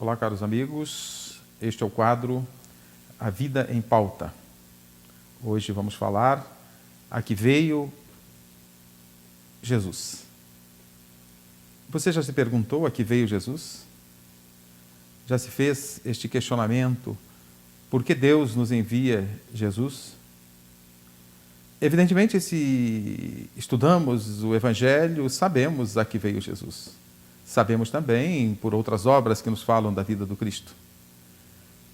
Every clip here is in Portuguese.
Olá, caros amigos. Este é o quadro A Vida em Pauta. Hoje vamos falar a que veio Jesus. Você já se perguntou a que veio Jesus? Já se fez este questionamento? Por que Deus nos envia Jesus? Evidentemente, se estudamos o Evangelho, sabemos a que veio Jesus. Sabemos também por outras obras que nos falam da vida do Cristo.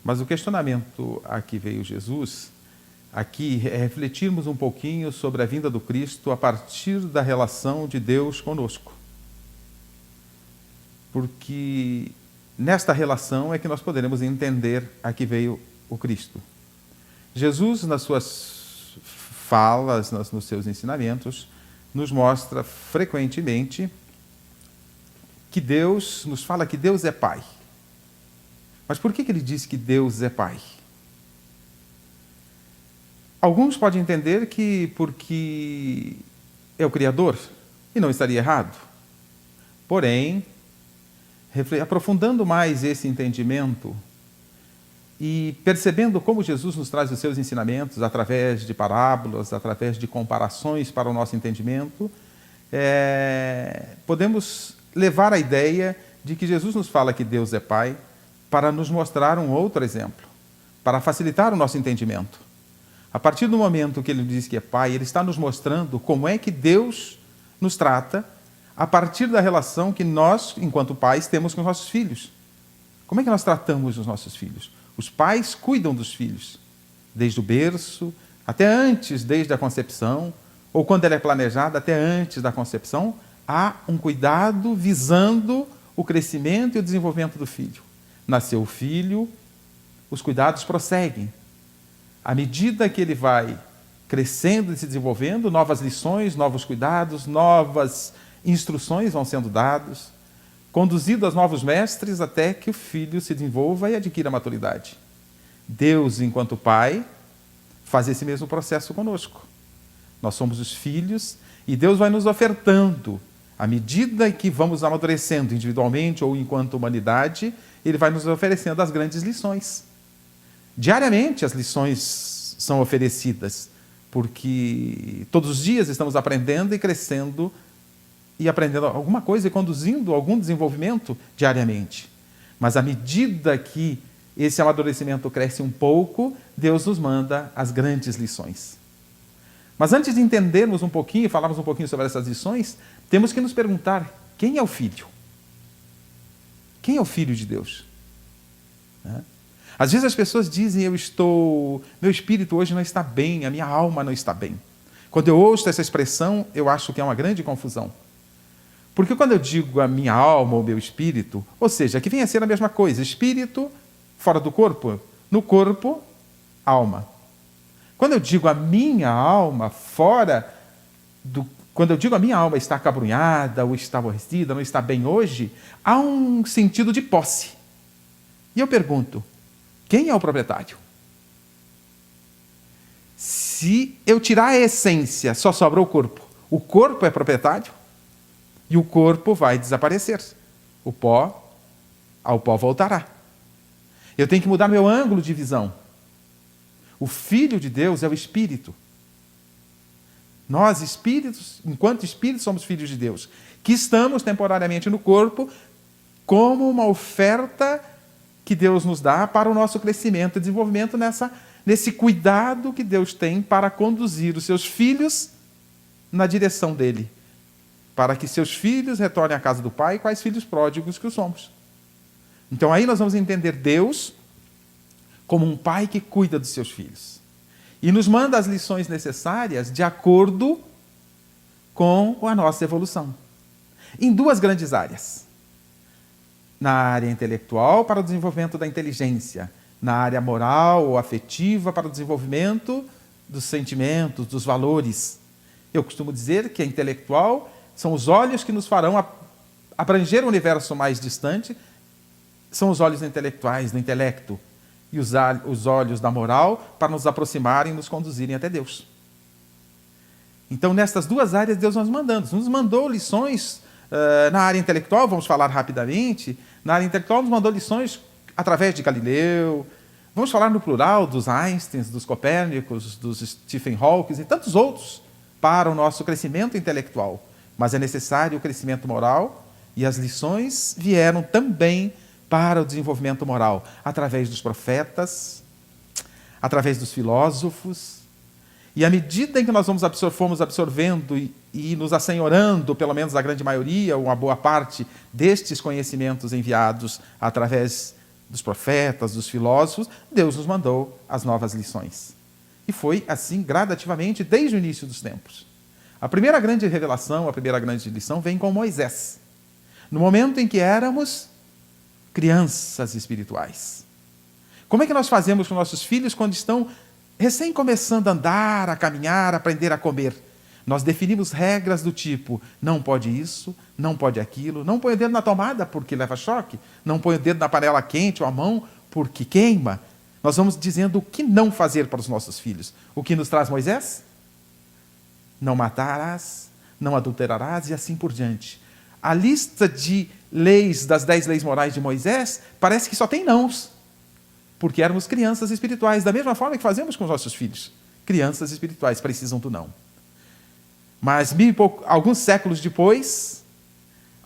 Mas o questionamento a que veio Jesus, aqui é refletirmos um pouquinho sobre a vinda do Cristo a partir da relação de Deus conosco. Porque nesta relação é que nós poderemos entender a que veio o Cristo. Jesus, nas suas falas, nos seus ensinamentos, nos mostra frequentemente que Deus, nos fala que Deus é Pai. Mas por que ele diz que Deus é Pai? Alguns podem entender que porque é o Criador, e não estaria errado. Porém, aprofundando mais esse entendimento e percebendo como Jesus nos traz os seus ensinamentos através de parábolas, através de comparações para o nosso entendimento, podemos levar a ideia de que Jesus nos fala que Deus é Pai para nos mostrar um outro exemplo, para facilitar o nosso entendimento. A partir do momento que ele diz que é Pai, ele está nos mostrando como é que Deus nos trata a partir da relação que nós, enquanto pais, temos com os nossos filhos. Como é que nós tratamos os nossos filhos? Os pais cuidam dos filhos, desde o berço, até antes, desde a concepção, ou quando ela é planejada, até antes da concepção, há um cuidado visando o crescimento e o desenvolvimento do filho. Nasceu o filho, os cuidados prosseguem. À medida que ele vai crescendo e se desenvolvendo, novas lições, novos cuidados, novas instruções vão sendo dados, conduzido aos novos mestres até que o filho se desenvolva e adquira a maturidade. Deus, enquanto Pai, faz esse mesmo processo conosco. Nós somos os filhos e Deus vai nos ofertando, à medida que vamos amadurecendo individualmente ou enquanto humanidade, Ele vai nos oferecendo as grandes lições. Diariamente as lições são oferecidas, porque todos os dias estamos aprendendo e crescendo e aprendendo alguma coisa e conduzindo algum desenvolvimento diariamente. Mas à medida que esse amadurecimento cresce um pouco, Deus nos manda as grandes lições. Mas antes de entendermos um pouquinho e falarmos um pouquinho sobre essas lições, temos que nos perguntar: quem é o Filho? Quem é o Filho de Deus? Às vezes as pessoas dizem: meu espírito hoje não está bem, a minha alma não está bem. Quando eu ouço essa expressão, eu acho que é uma grande confusão. Porque quando eu digo a minha alma ou meu espírito, ou seja, que vem a ser a mesma coisa, espírito fora do corpo, no corpo, alma. Quando eu digo a minha alma quando eu digo a minha alma está acabrunhada, ou está aborrecida, não está bem hoje, há um sentido de posse. E eu pergunto: quem é o proprietário? Se eu tirar a essência, só sobra o corpo é proprietário e o corpo vai desaparecer. Ao pó voltará. Eu tenho que mudar meu ângulo de visão. O Filho de Deus é o Espírito. Nós, espíritos, enquanto espíritos, somos filhos de Deus, que estamos temporariamente no corpo como uma oferta que Deus nos dá para o nosso crescimento e desenvolvimento nesse cuidado que Deus tem para conduzir os seus filhos na direção dele, para que seus filhos retornem à casa do Pai, quais filhos pródigos que somos. Então aí nós vamos entender Deus como um pai que cuida dos seus filhos e nos manda as lições necessárias de acordo com a nossa evolução. Em duas grandes áreas. Na área intelectual, para o desenvolvimento da inteligência. Na área moral ou afetiva, para o desenvolvimento dos sentimentos, dos valores. Eu costumo dizer que a intelectual são os olhos que nos farão abranger o universo mais distante, são os olhos intelectuais, do intelecto. E os olhos da moral para nos aproximarem e nos conduzirem até Deus. Então, nestas duas áreas, Deus nos mandou lições Na área intelectual, vamos falar rapidamente, na área intelectual nos mandou lições através de Galileu, vamos falar no plural dos Einsteins, dos Copérnicos, dos Stephen Hawking e tantos outros para o nosso crescimento intelectual. Mas é necessário o crescimento moral e as lições vieram também para o desenvolvimento moral, através dos profetas, através dos filósofos. E à medida em que nós fomos absorvendo e nos assenhorando, pelo menos a grande maioria, ou uma boa parte destes conhecimentos enviados através dos profetas, dos filósofos, Deus nos mandou as novas lições. E foi assim gradativamente desde o início dos tempos. A primeira grande revelação, a primeira grande lição vem com Moisés, no momento em que éramos crianças espirituais. Como é que nós fazemos com nossos filhos quando estão recém começando a andar, a caminhar, a aprender a comer? Nós definimos regras do tipo, não pode isso, não pode aquilo, não põe o dedo na tomada porque leva choque, não põe o dedo na panela quente ou a mão porque queima. Nós vamos dizendo o que não fazer para os nossos filhos. O que nos traz Moisés? Não matarás, não adulterarás e assim por diante. A lista de leis, das 10 leis morais de Moisés, parece que só tem nãos, porque éramos crianças espirituais, da mesma forma que fazemos com os nossos filhos. Crianças espirituais precisam do não. Mas alguns séculos depois,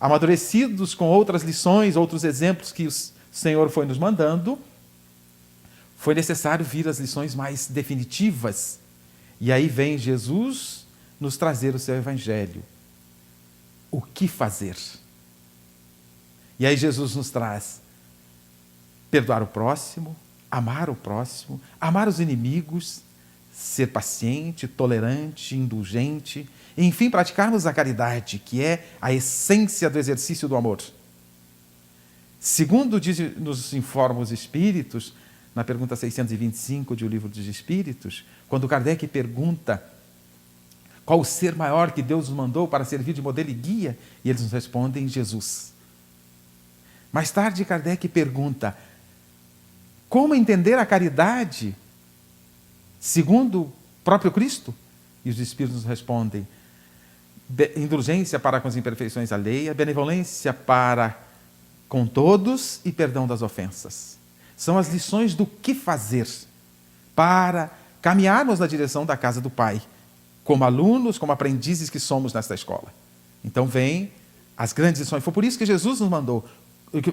amadurecidos com outras lições, outros exemplos que o Senhor foi nos mandando, foi necessário vir as lições mais definitivas. E aí vem Jesus nos trazer o seu evangelho. O que fazer? E aí Jesus nos traz perdoar o próximo, amar os inimigos, ser paciente, tolerante, indulgente, e, enfim, praticarmos a caridade, que é a essência do exercício do amor. Segundo nos informa os Espíritos, na pergunta 625 de O Livro dos Espíritos, quando Kardec pergunta qual o ser maior que Deus nos mandou para servir de modelo e guia, e eles nos respondem Jesus. Mais tarde, Kardec pergunta como entender a caridade segundo o próprio Cristo? E os Espíritos nos respondem: indulgência para com as imperfeições alheias, benevolência para com todos e perdão das ofensas. São as lições do que fazer para caminharmos na direção da casa do Pai, como alunos, como aprendizes que somos nesta escola. Então vem as grandes lições. Foi por isso que Jesus nos mandou,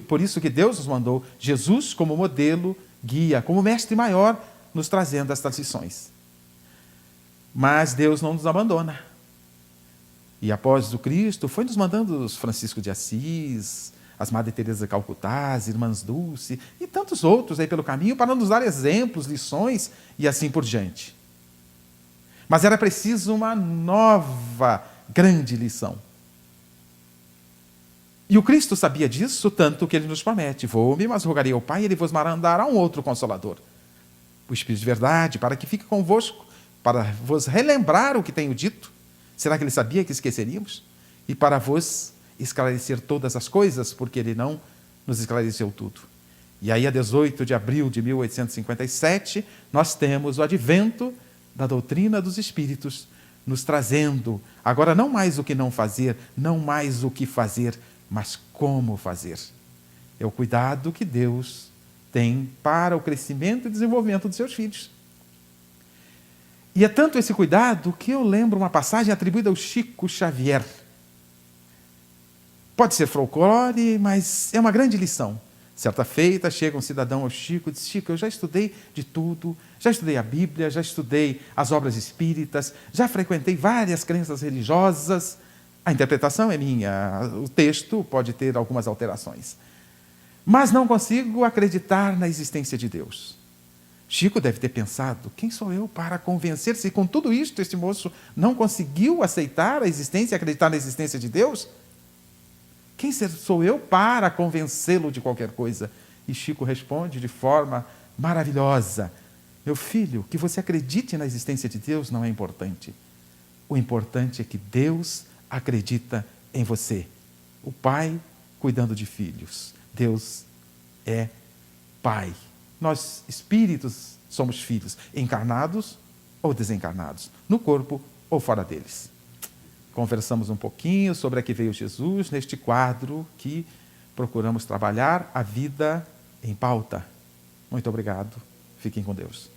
por isso que Deus nos mandou Jesus como modelo, guia, como mestre maior, nos trazendo estas lições. Mas Deus não nos abandona. E após o Cristo, foi nos mandando os Francisco de Assis, as Madre Teresa de Calcutá, as Irmãs Dulce e tantos outros aí pelo caminho para nos dar exemplos, lições e assim por diante. Mas era preciso uma nova grande lição. E o Cristo sabia disso, tanto que ele nos promete: vou-me, mas rogarei ao Pai, e ele vos mandará um outro Consolador, o Espírito de verdade, para que fique convosco, para vos relembrar o que tenho dito. Será que ele sabia que esqueceríamos? E para vos esclarecer todas as coisas, porque ele não nos esclareceu tudo. E aí, a 18 de abril de 1857, nós temos o advento da doutrina dos Espíritos, nos trazendo, agora não mais o que não fazer, não mais o que fazer, mas como fazer. É o cuidado que Deus tem para o crescimento e desenvolvimento dos seus filhos. E é tanto esse cuidado que eu lembro uma passagem atribuída ao Chico Xavier. Pode ser folclore, mas é uma grande lição. Certa feita, chega um cidadão ao Chico e diz: Chico, eu já estudei de tudo, já estudei a Bíblia, já estudei as obras espíritas, já frequentei várias crenças religiosas. A interpretação é minha, o texto pode ter algumas alterações. Mas não consigo acreditar na existência de Deus. Chico deve ter pensado: quem sou eu para convencer, se com tudo isto este moço não conseguiu aceitar a existência e acreditar na existência de Deus? Quem sou eu para convencê-lo de qualquer coisa? E Chico responde de forma maravilhosa: meu filho, que você acredite na existência de Deus não é importante. O importante é que Deus acredita em você. O pai cuidando de filhos. Deus é pai. Nós, espíritos, somos filhos, encarnados ou desencarnados, no corpo ou fora deles. conversamos um pouquinho sobre a que veio Jesus neste quadro que procuramos trabalhar a vida em pauta. Muito obrigado. Fiquem com Deus.